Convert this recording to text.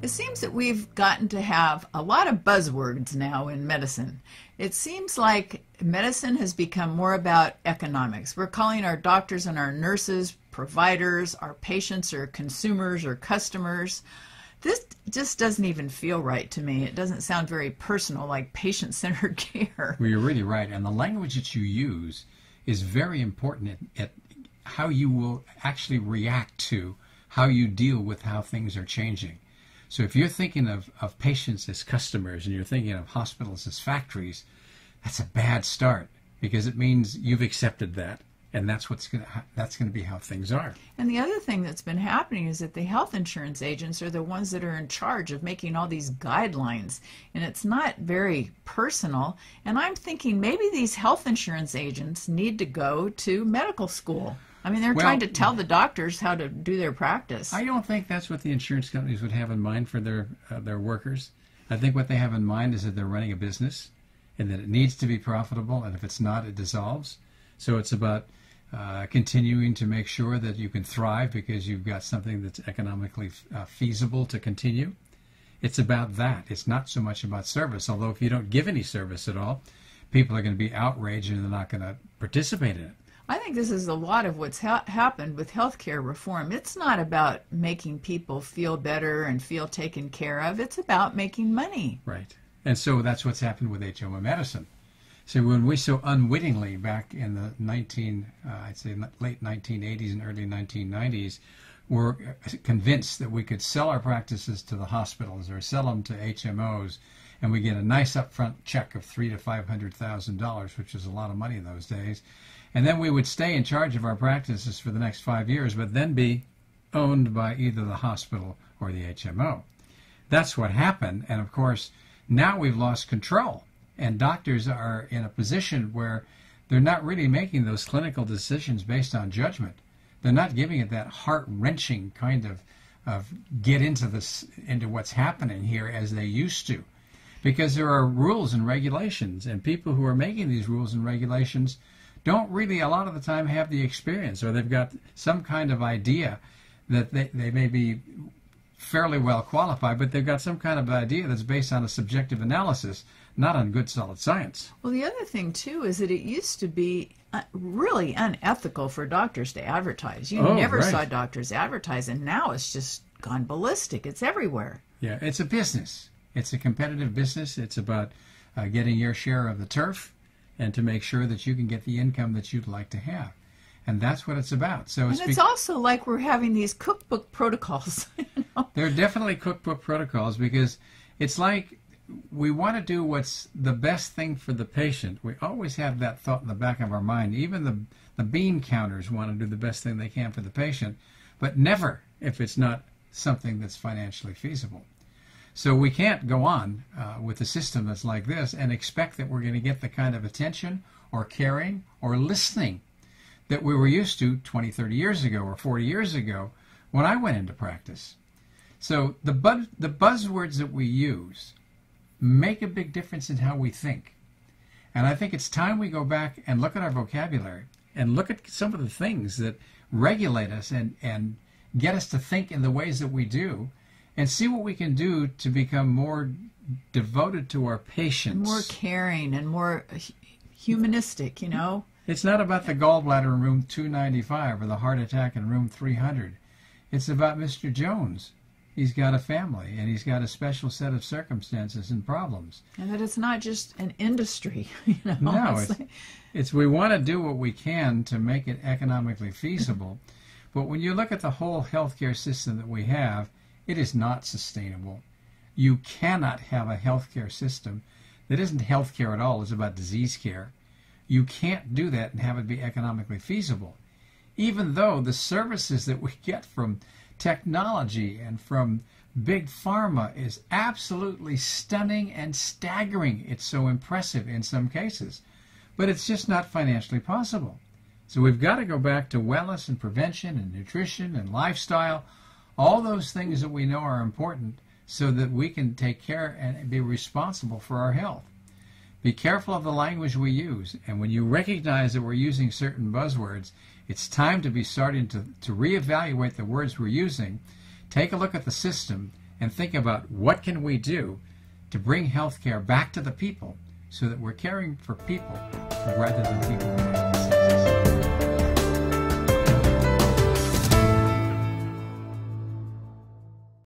It seems that we've gotten to have a lot of buzzwords now in medicine. It seems like medicine has become more about economics. We're calling our doctors and our nurses providers, our patients or consumers or customers. This just doesn't even feel right to me. It doesn't sound very personal, like patient-centered care. Well, you're really right. And the language that you use is very important at how you will actually react to how you deal with how things are changing. So if you're thinking of patients as customers and you're thinking of hospitals as factories, that's a bad start, because it means you've accepted that, and that's going to be how things are. And the other thing that's been happening is that the health insurance agents are the ones that are in charge of making all these guidelines, and it's not very personal. And I'm thinking maybe these health insurance agents need to go to medical school. I mean, they're trying to tell the doctors how to do their practice. I don't think that's what the insurance companies would have in mind for their workers. I think what they have in mind is that they're running a business and that it needs to be profitable, and if it's not, it dissolves. So it's about continuing to make sure that you can thrive because you've got something that's economically feasible to continue. It's about that. It's not so much about service, although if you don't give any service at all, people are going to be outraged and they're not going to participate in it. I think this is a lot of what's happened with healthcare reform. It's not about making people feel better and feel taken care of. It's about making money. Right. And so that's what's happened with HMO medicine. So when we so unwittingly back in the late 1980s and early 1990s were convinced that we could sell our practices to the hospitals or sell them to HMOs, and we get a nice upfront check of $300,000 to $500,000, which was a lot of money in those days. And then we would stay in charge of our practices for the next 5 years, but then be owned by either the hospital or the HMO. That's what happened. And of course, now we've lost control. And doctors are in a position where they're not really making those clinical decisions based on judgment. They're not giving it that heart-wrenching kind of get into what's happening here as they used to. Because there are rules and regulations, and people who are making these rules and regulations don't really a lot of the time have the experience, or they've got some kind of idea that they may be fairly well qualified, but they've got some kind of idea that's based on a subjective analysis, not on good solid science. Well, the other thing too is that it used to be really unethical for doctors to advertise. You never saw doctors advertise, and now it's just gone ballistic. It's everywhere. Yeah, it's a business. It's a competitive business. It's about getting your share of the turf and to make sure that you can get the income that you'd like to have. And that's what it's about. So it's also like we're having these cookbook protocols. You know? They're definitely cookbook protocols, because it's like we want to do what's the best thing for the patient. We always have that thought in the back of our mind. Even the bean counters want to do the best thing they can for the patient, but never if it's not something that's financially feasible. So we can't go on with a system that's like this and expect that we're going to get the kind of attention or caring or listening that we were used to 20, 30 years ago or 40 years ago when I went into practice. So the buzzwords that we use make a big difference in how we think. And I think it's time we go back and look at our vocabulary and look at some of the things that regulate us and get us to think in the ways that we do, and see what we can do to become more devoted to our patients. More caring and more humanistic, you know. It's not about the gallbladder in room 295 or the heart attack in room 300. It's about Mr. Jones. He's got a family, and he's got a special set of circumstances and problems. And that it's not just an industry, you know. No, it's we want to do what we can to make it economically feasible. But when you look at the whole healthcare system that we have, it is not sustainable. You cannot have a healthcare system that isn't healthcare at all. It's about disease care. You can't do that and have it be economically feasible. Even though the services that we get from technology and from big pharma is absolutely stunning and staggering. It's so impressive in some cases. But it's just not financially possible. So we've got to go back to wellness and prevention and nutrition and lifestyle, all those things that we know are important, so that we can take care and be responsible for our health. Be careful of the language we use, and when you recognize that we're using certain buzzwords, it's time to be starting to reevaluate the words we're using, take a look at the system, and think about what can we do to bring health care back to the people so that we're caring for people rather than people.